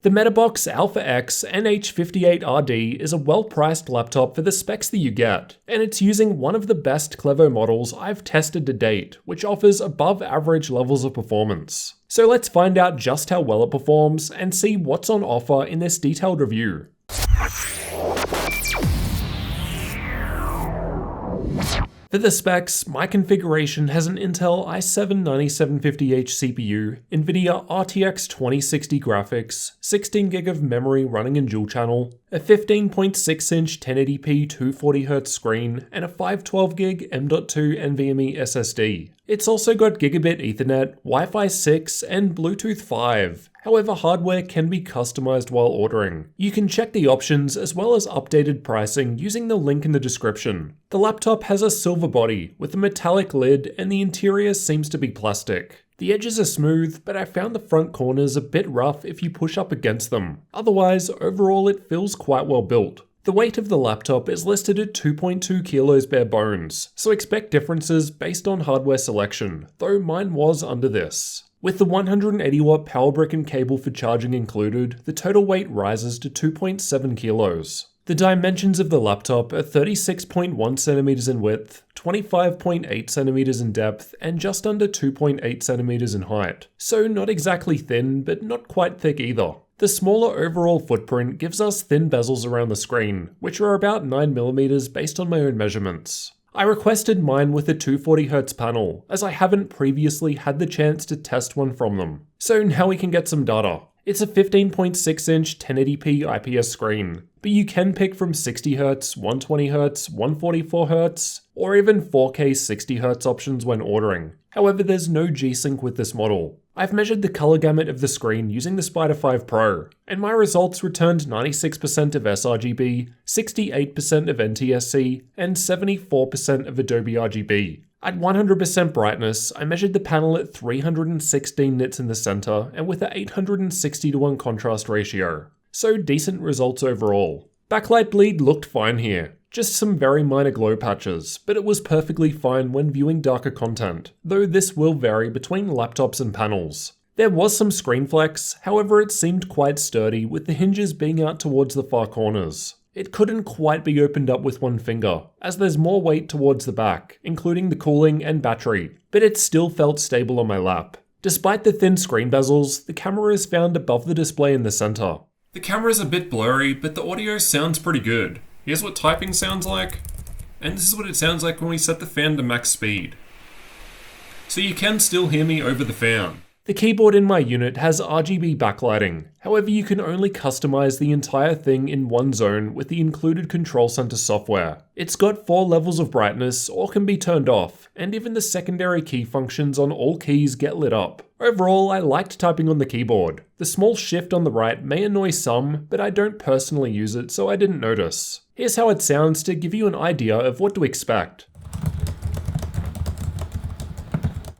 The Metabox Alpha-X NH58RD is a well-priced laptop for the specs that you get, and it's using one of the best Clevo models I've tested to date, which offers above average levels of performance. So let's find out just how well it performs and see what's on offer in this detailed review. For the specs, my configuration has an Intel i7-9750H CPU, NVIDIA RTX 2060 graphics, 16GB of memory running in dual channel, a 15.6-inch 1080p 240Hz screen, and a 512GB M.2 NVMe SSD. It's also got Gigabit Ethernet, Wi-Fi 6, and Bluetooth 5. However, hardware can be customized while ordering. You can check the options as well as updated pricing using the link in the description. The laptop has a silver body with a metallic lid and the interior seems to be plastic. The edges are smooth, but I found the front corners a bit rough if you push up against them. Otherwise, overall it feels quite well built. The weight of the laptop is listed at 2.2 kilos bare bones, so expect differences based on hardware selection, though mine was under this. With the 180-watt power brick and cable for charging included, the total weight rises to 2.7 kilos. The dimensions of the laptop are 36.1 centimeters in width, 25.8 centimeters in depth, and just under 2.8 centimeters in height. So not exactly thin, but not quite thick either. The smaller overall footprint gives us thin bezels around the screen, which are about 9mm based on my own measurements. I requested mine with a 240Hz panel, as I haven't previously had the chance to test one from them. So now we can get some data. It's a 15.6-inch 1080p IPS screen, but you can pick from 60Hz, 120Hz, 144Hz, or even 4K 60Hz options when ordering. However, there's no G-Sync with this model. I've measured the color gamut of the screen using the Spider 5 Pro, and my results returned 96% of sRGB, 68% of NTSC, and 74% of Adobe RGB. At 100% brightness, I measured the panel at 316 nits in the center and with a 860:1 contrast ratio. So decent results overall. Backlight bleed looked fine here. Just some very minor glow patches, but it was perfectly fine when viewing darker content, though this will vary between laptops and panels. There was some screen flex, however it seemed quite sturdy with the hinges being out towards the far corners. It couldn't quite be opened up with one finger, as there's more weight towards the back, including the cooling and battery, but it still felt stable on my lap. Despite the thin screen bezels, the camera is found above the display in the center. The camera is a bit blurry, but the audio sounds pretty good. Here's what typing sounds like, and this is what it sounds like when we set the fan to max speed. So you can still hear me over the fan. The keyboard in my unit has RGB backlighting, however you can only customize the entire thing in one zone with the included control center software. It's got 4 levels of brightness or can be turned off, and even the secondary key functions on all keys get lit up. Overall, I liked typing on the keyboard. The small shift on the right may annoy some, but I don't personally use it so I didn't notice. Here's how it sounds to give you an idea of what to expect.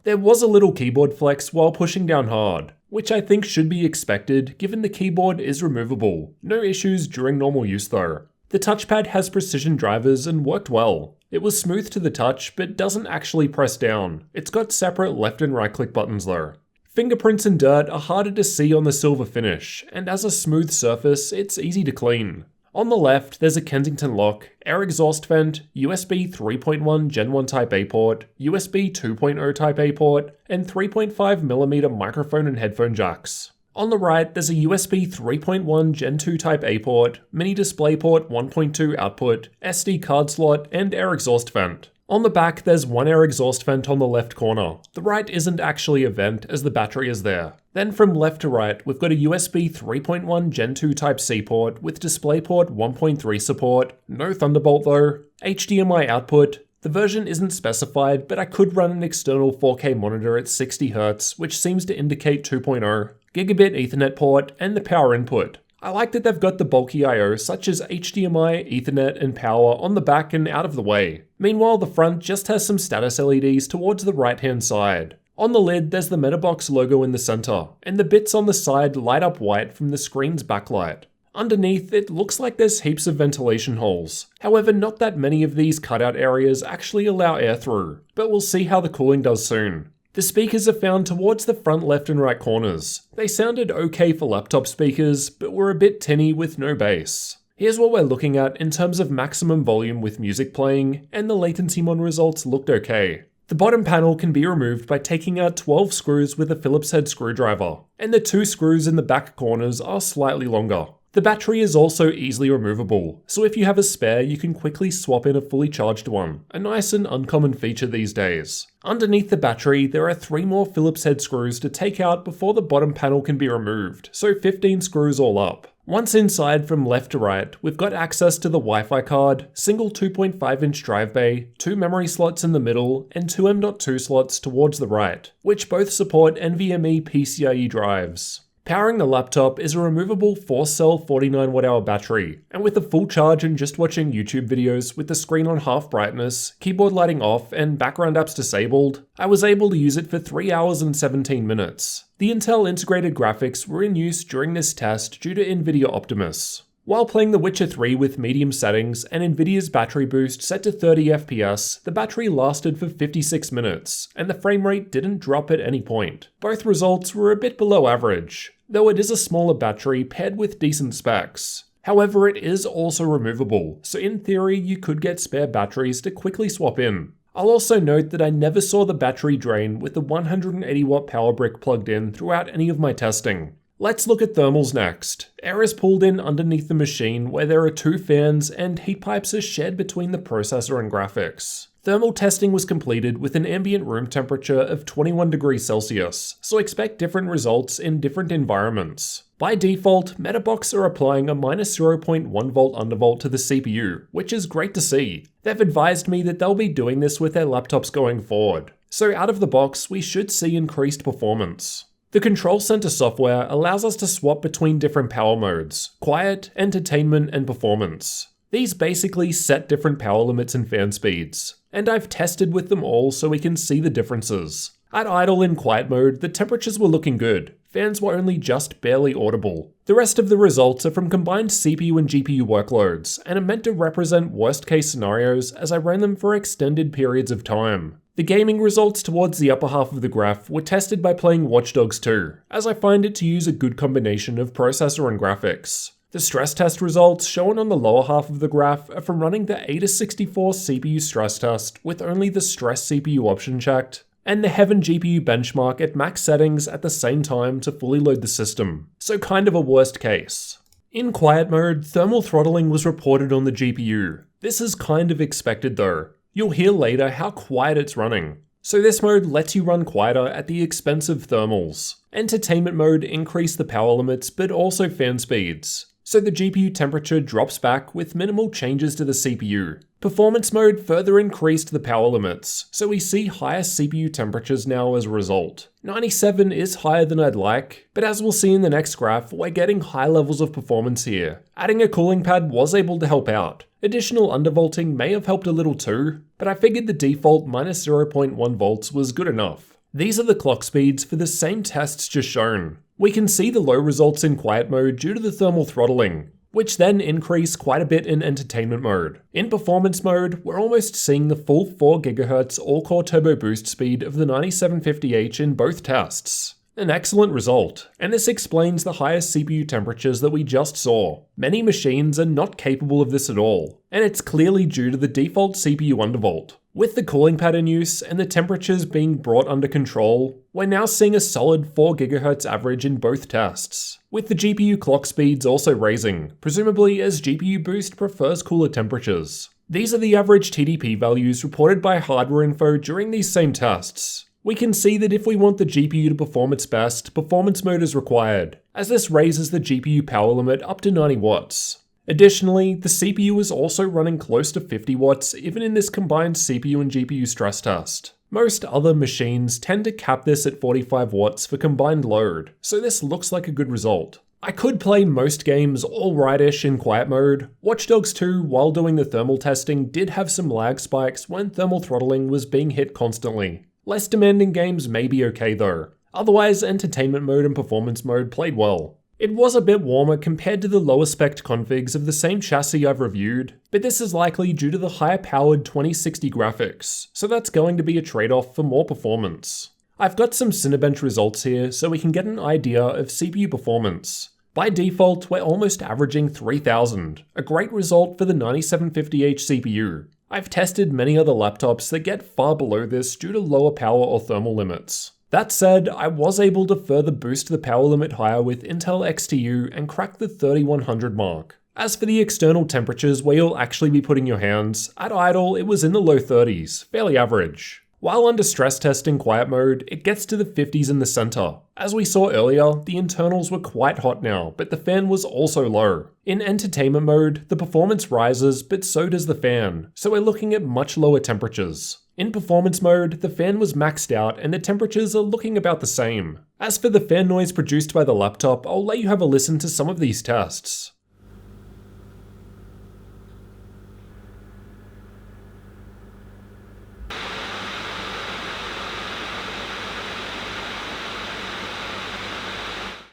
There was a little keyboard flex while pushing down hard, which I think should be expected given the keyboard is removable. No issues during normal use though. The touchpad has precision drivers and worked well. It was smooth to the touch but doesn't actually press down. It's got separate left and right click buttons though. Fingerprints and dirt are harder to see on the silver finish, and as a smooth surface, it's easy to clean. On the left, there's a Kensington lock, air exhaust vent, USB 3.1 Gen 1 Type A port, USB 2.0 Type A port, and 3.5mm microphone and headphone jacks. On the right, there's a USB 3.1 Gen 2 Type A port, mini DisplayPort 1.2 output, SD card slot, and air exhaust vent. On the back, there's one air exhaust vent on the left corner. The right isn't actually a vent as the battery is there. Then from left to right, we've got a USB 3.1 Gen 2 Type C port with DisplayPort 1.3 support, no Thunderbolt though, HDMI output. The version isn't specified, but I could run an external 4K monitor at 60Hz, which seems to indicate 2.0, Gigabit Ethernet port, and the power input. I like that they've got the bulky I/O such as HDMI, Ethernet, and power on the back and out of the way. Meanwhile, the front just has some status LEDs towards the right-hand side. On the lid, there's the Metabox logo in the center, and the bits on the side light up white from the screen's backlight. Underneath, it looks like there's heaps of ventilation holes. However, not that many of these cutout areas actually allow air through, but we'll see how the cooling does soon. The speakers are found towards the front left and right corners. They sounded okay for laptop speakers, but were a bit tinny with no bass. Here's what we're looking at in terms of maximum volume with music playing, and the latency mon results looked okay. The bottom panel can be removed by taking out 12 screws with a Phillips head screwdriver, and the 2 screws in the back corners are slightly longer. The battery is also easily removable, so if you have a spare you can quickly swap in a fully charged one, a nice and uncommon feature these days. Underneath the battery there are 3 more Phillips head screws to take out before the bottom panel can be removed, so 15 screws all up. Once inside from left to right, we've got access to the Wi-Fi card, single 2.5-inch drive bay, 2 memory slots in the middle, and 2 M.2 slots towards the right, which both support NVMe PCIe drives. Powering the laptop is a removable 4-cell 49Wh battery, and with a full charge and just watching YouTube videos with the screen on half brightness, keyboard lighting off, and background apps disabled, I was able to use it for 3 hours and 17 minutes. The Intel integrated graphics were in use during this test due to NVIDIA Optimus. While playing The Witcher 3 with medium settings and NVIDIA's battery boost set to 30 FPS, the battery lasted for 56 minutes, and the frame rate didn't drop at any point. Both results were a bit below average, though it is a smaller battery paired with decent specs. However, it is also removable, so in theory you could get spare batteries to quickly swap in. I'll also note that I never saw the battery drain with the 180 watt power brick plugged in throughout any of my testing. Let's look at thermals next. Air is pulled in underneath the machine where there are 2 fans and heat pipes are shared between the processor and graphics. Thermal testing was completed with an ambient room temperature of 21 degrees Celsius, so expect different results in different environments. By default, Metabox are applying a -0.1 volt undervolt to the CPU, which is great to see. They've advised me that they'll be doing this with their laptops going forward, so out of the box we should see increased performance. The Control Center software allows us to swap between different power modes: quiet, entertainment, and performance. These basically set different power limits and fan speeds, and I've tested with them all so we can see the differences. At idle in quiet mode, the temperatures were looking good. Fans were only just barely audible. The rest of the results are from combined CPU and GPU workloads, and are meant to represent worst case scenarios as I ran them for extended periods of time. The gaming results towards the upper half of the graph were tested by playing Watch Dogs 2, as I find it to use a good combination of processor and graphics. The stress test results shown on the lower half of the graph are from running the Ada64 CPU stress test with only the stress CPU option checked, and the Heaven GPU benchmark at max settings at the same time to fully load the system, so kind of a worst case. In quiet mode, thermal throttling was reported on the GPU. This is kind of expected though. You'll hear later how quiet it's running. So this mode lets you run quieter at the expense of thermals. Entertainment mode increased the power limits but also fan speeds, so the GPU temperature drops back with minimal changes to the CPU. Performance mode further increased the power limits, so we see higher CPU temperatures now as a result. 97 is higher than I'd like, but as we'll see in the next graph, we're getting high levels of performance here. Adding a cooling pad was able to help out. Additional undervolting may have helped a little too, but I figured the default -0.1 volts was good enough. These are the clock speeds for the same tests just shown. We can see the low results in quiet mode due to the thermal throttling, which then increase quite a bit in entertainment mode. In performance mode, we're almost seeing the full 4 GHz all-core turbo boost speed of the 9750H in both tests. An excellent result, and this explains the highest CPU temperatures that we just saw. Many machines are not capable of this at all, and it's clearly due to the default CPU undervolt. With the cooling pad in use and the temperatures being brought under control, we're now seeing a solid 4 GHz average in both tests, with the GPU clock speeds also raising, presumably as GPU boost prefers cooler temperatures. These are the average TDP values reported by Hardware Info during these same tests. We can see that if we want the GPU to perform its best, performance mode is required, as this raises the GPU power limit up to 90 watts. Additionally, the CPU is also running close to 50 watts even in this combined CPU and GPU stress test. Most other machines tend to cap this at 45 watts for combined load, so this looks like a good result. I could play most games alright-ish in quiet mode. Watch Dogs 2, while doing the thermal testing, did have some lag spikes when thermal throttling was being hit constantly. Less demanding games may be okay though. Otherwise, entertainment mode and performance mode played well. It was a bit warmer compared to the lower spec configs of the same chassis I've reviewed, but this is likely due to the higher powered 2060 graphics, so that's going to be a trade-off for more performance. I've got some Cinebench results here so we can get an idea of CPU performance. By default, we're almost averaging 3000, a great result for the 9750H CPU. I've tested many other laptops that get far below this due to lower power or thermal limits. That said, I was able to further boost the power limit higher with Intel XTU and crack the 3100 mark. As for the external temperatures where you'll actually be putting your hands, at idle it was in the low 30s, fairly average. While under stress test in quiet mode, it gets to the 50s in the center. As we saw earlier, the internals were quite hot now, but the fan was also low. In entertainment mode, the performance rises, but so does the fan, so we're looking at much lower temperatures. In performance mode, the fan was maxed out and the temperatures are looking about the same. As for the fan noise produced by the laptop, I'll let you have a listen to some of these tests.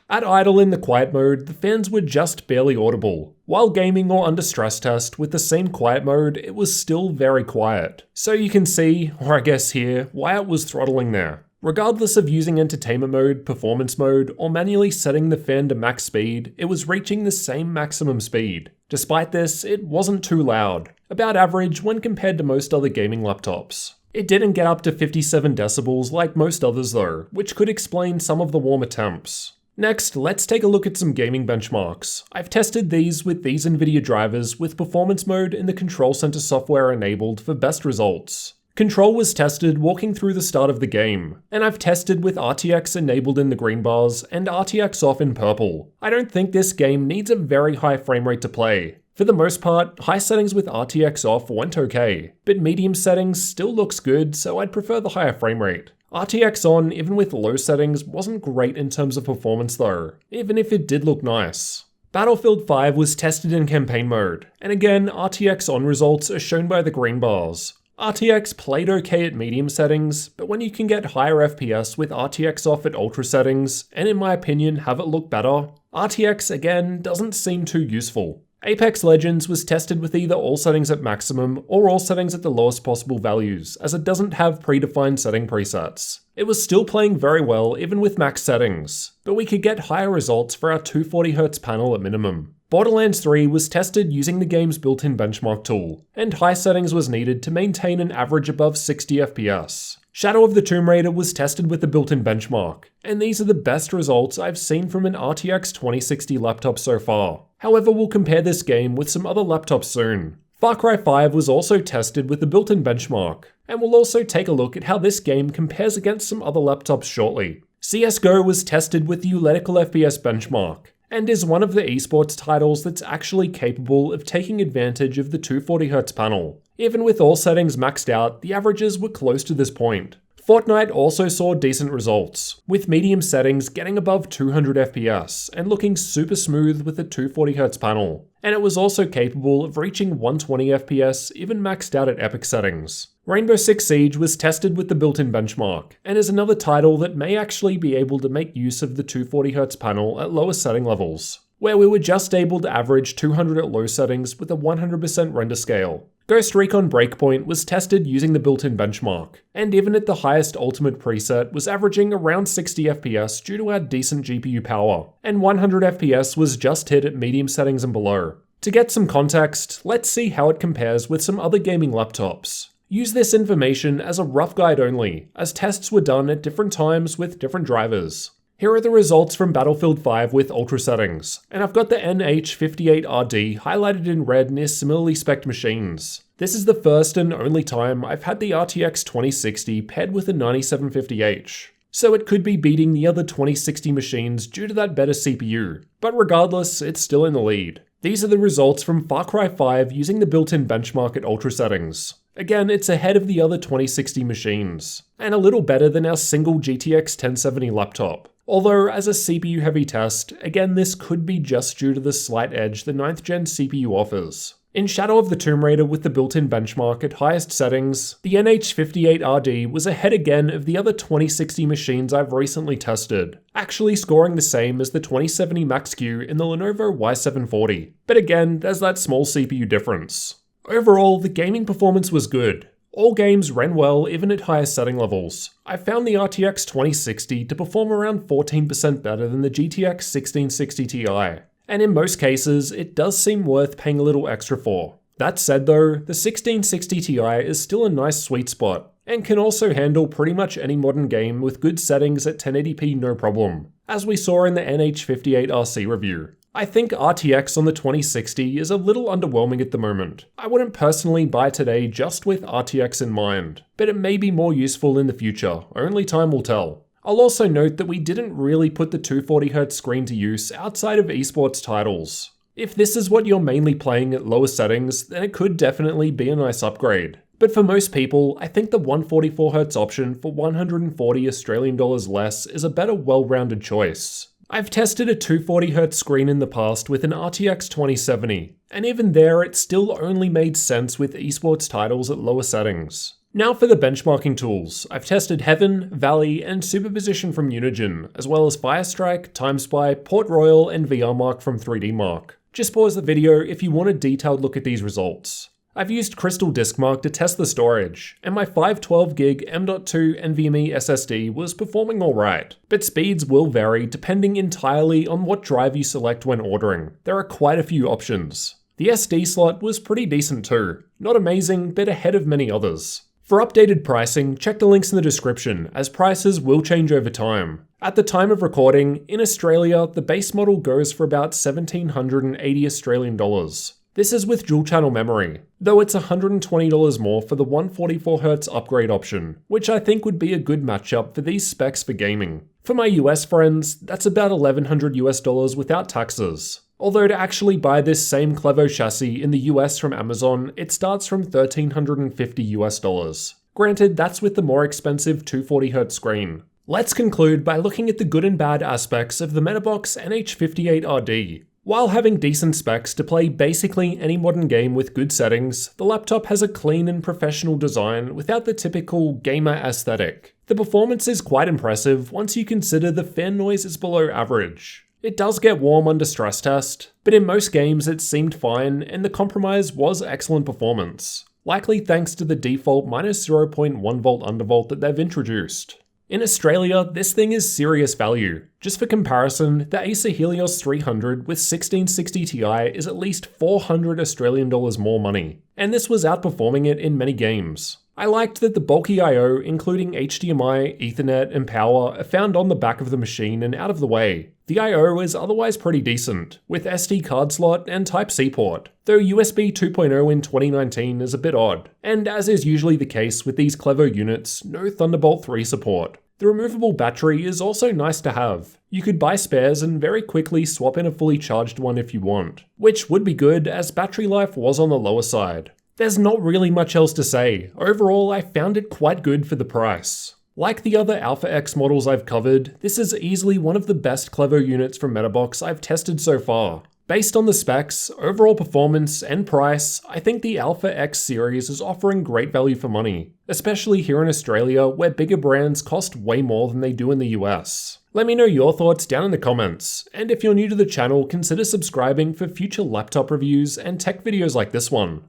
At idle in the quiet mode, the fans were just barely audible. While gaming or under stress test with the same quiet mode, it was still very quiet. So you can see, or I guess hear, why it was throttling there. Regardless of using entertainment mode, performance mode, or manually setting the fan to max speed, it was reaching the same maximum speed. Despite this, it wasn't too loud, about average when compared to most other gaming laptops. It didn't get up to 57 decibels like most others though, which could explain some of the warmer temps. Next, let's take a look at some gaming benchmarks. I've tested these with these NVIDIA drivers with performance mode and the control center software enabled for best results. Control was tested walking through the start of the game, and I've tested with RTX enabled in the green bars and RTX off in purple. I don't think this game needs a very high frame rate to play. For the most part, high settings with RTX off went okay, but medium settings still looks good, so I'd prefer the higher frame rate. RTX on, even with low settings, wasn't great in terms of performance though, even if it did look nice. Battlefield 5 was tested in campaign mode, and again, RTX on results are shown by the green bars. RTX played okay at medium settings, but when you can get higher FPS with RTX off at ultra settings, and in my opinion have it look better, RTX again doesn't seem too useful. Apex Legends was tested with either all settings at maximum or all settings at the lowest possible values, as it doesn't have predefined setting presets. It was still playing very well even with max settings, but we could get higher results for our 240Hz panel at minimum. Borderlands 3 was tested using the game's built-in benchmark tool, and high settings was needed to maintain an average above 60 FPS. Shadow of the Tomb Raider was tested with the built-in benchmark, and these are the best results I've seen from an RTX 2060 laptop so far. However, we'll compare this game with some other laptops soon. Far Cry 5 was also tested with the built-in benchmark, and we'll also take a look at how this game compares against some other laptops shortly. CSGO was tested with the Uletical FPS benchmark, and is one of the esports titles that's actually capable of taking advantage of the 240Hz panel. Even with all settings maxed out, the averages were close to this point. Fortnite also saw decent results, with medium settings getting above 200 FPS and looking super smooth with the 240Hz panel. And it was also capable of reaching 120 FPS even maxed out at epic settings. Rainbow Six Siege was tested with the built-in benchmark, and is another title that may actually be able to make use of the 240Hz panel at lower setting levels, where we were just able to average 200 at low settings with a 100% render scale. Ghost Recon Breakpoint was tested using the built-in benchmark, and even at the highest ultimate preset was averaging around 60 FPS due to our decent GPU power, and 100 FPS was just hit at medium settings and below. To get some context, let's see how it compares with some other gaming laptops. Use this information as a rough guide only, as tests were done at different times with different drivers. Here are the results from Battlefield 5 with ultra settings, and I've got the NH58RD highlighted in red near similarly spec'd machines. This is the first and only time I've had the RTX 2060 paired with a 9750H, so it could be beating the other 2060 machines due to that better CPU, but regardless, it's still in the lead. These are the results from Far Cry 5 using the built-in benchmark at ultra settings. Again, it's ahead of the other 2060 machines, and a little better than our single GTX 1070 laptop. Although, as a CPU-heavy test, again this could be just due to the slight edge the 9th gen CPU offers. In Shadow of the Tomb Raider with the built-in benchmark at highest settings, the NH58RD was ahead again of the other 2060 machines I've recently tested, actually scoring the same as the 2070 Max-Q in the Lenovo i7-40. But again, there's that small CPU difference. Overall, the gaming performance was good. All games ran well even at higher setting levels. I found the RTX 2060 to perform around 14% better than the GTX 1660 Ti, and in most cases it does seem worth paying a little extra for. That said though, the 1660 Ti is still a nice sweet spot, and can also handle pretty much any modern game with good settings at 1080p no problem, as we saw in the NH58RC review. I think RTX on the 2060 is a little underwhelming at the moment. I wouldn't personally buy today just with RTX in mind, but it may be more useful in the future, only time will tell. I'll also note that we didn't really put the 240Hz screen to use outside of esports titles. If this is what you're mainly playing at lower settings, then it could definitely be a nice upgrade. But for most people, I think the 144Hz option for 140 Australian dollars less is a better well-rounded choice. I've tested a 240Hz screen in the past with an RTX 2070, and even there it still only made sense with esports titles at lower settings. Now for the benchmarking tools. I've tested Heaven, Valley, and Superposition from Unigine, as well as Firestrike, TimeSpy, Port Royal, and VRMark from 3DMark. Just pause the video if you want a detailed look at these results. I've used Crystal DiskMark to test the storage, and my 512GB M.2 NVMe SSD was performing alright, but speeds will vary depending entirely on what drive you select when ordering. There are quite a few options. The SD slot was pretty decent too, not amazing, but ahead of many others. For updated pricing, check the links in the description, as prices will change over time. At the time of recording, in Australia, the base model goes for about 1,780 Australian dollars. This is with dual channel memory, though it's $120 more for the 144Hz upgrade option, which I think would be a good matchup for these specs for gaming. For my US friends, that's about $1,100 US without taxes. Although to actually buy this same Clevo chassis in the US from Amazon, it starts from $1,350 US. Granted, that's with the more expensive 240Hz screen. Let's conclude by looking at the good and bad aspects of the Metabox NH58RD. While having decent specs to play basically any modern game with good settings, the laptop has a clean and professional design without the typical gamer aesthetic. The performance is quite impressive once you consider the fan noise is below average. It does get warm under stress test, but in most games it seemed fine and the compromise was excellent performance, likely thanks to the default -0.1 volt undervolt that they've introduced. In Australia, this thing is serious value. Just for comparison, the Acer Helios 300 with 1660 Ti is at least 400 Australian dollars more money, and this was outperforming it in many games. I liked that the bulky I/O, including HDMI, Ethernet, and power, are found on the back of the machine and out of the way. The I/O is otherwise pretty decent, with SD card slot and Type-C port, though USB 2.0 in 2019 is a bit odd, and as is usually the case with these Clevo units, no Thunderbolt 3 support. The removable battery is also nice to have. You could buy spares and very quickly swap in a fully charged one if you want, which would be good as battery life was on the lower side. There's not really much else to say. Overall, I found it quite good for the price. Like the other Alpha-X models I've covered, this is easily one of the best Clevo units from Metabox I've tested so far. Based on the specs, overall performance, and price, I think the Alpha-X series is offering great value for money, especially here in Australia where bigger brands cost way more than they do in the US. Let me know your thoughts down in the comments, and if you're new to the channel, consider subscribing for future laptop reviews and tech videos like this one.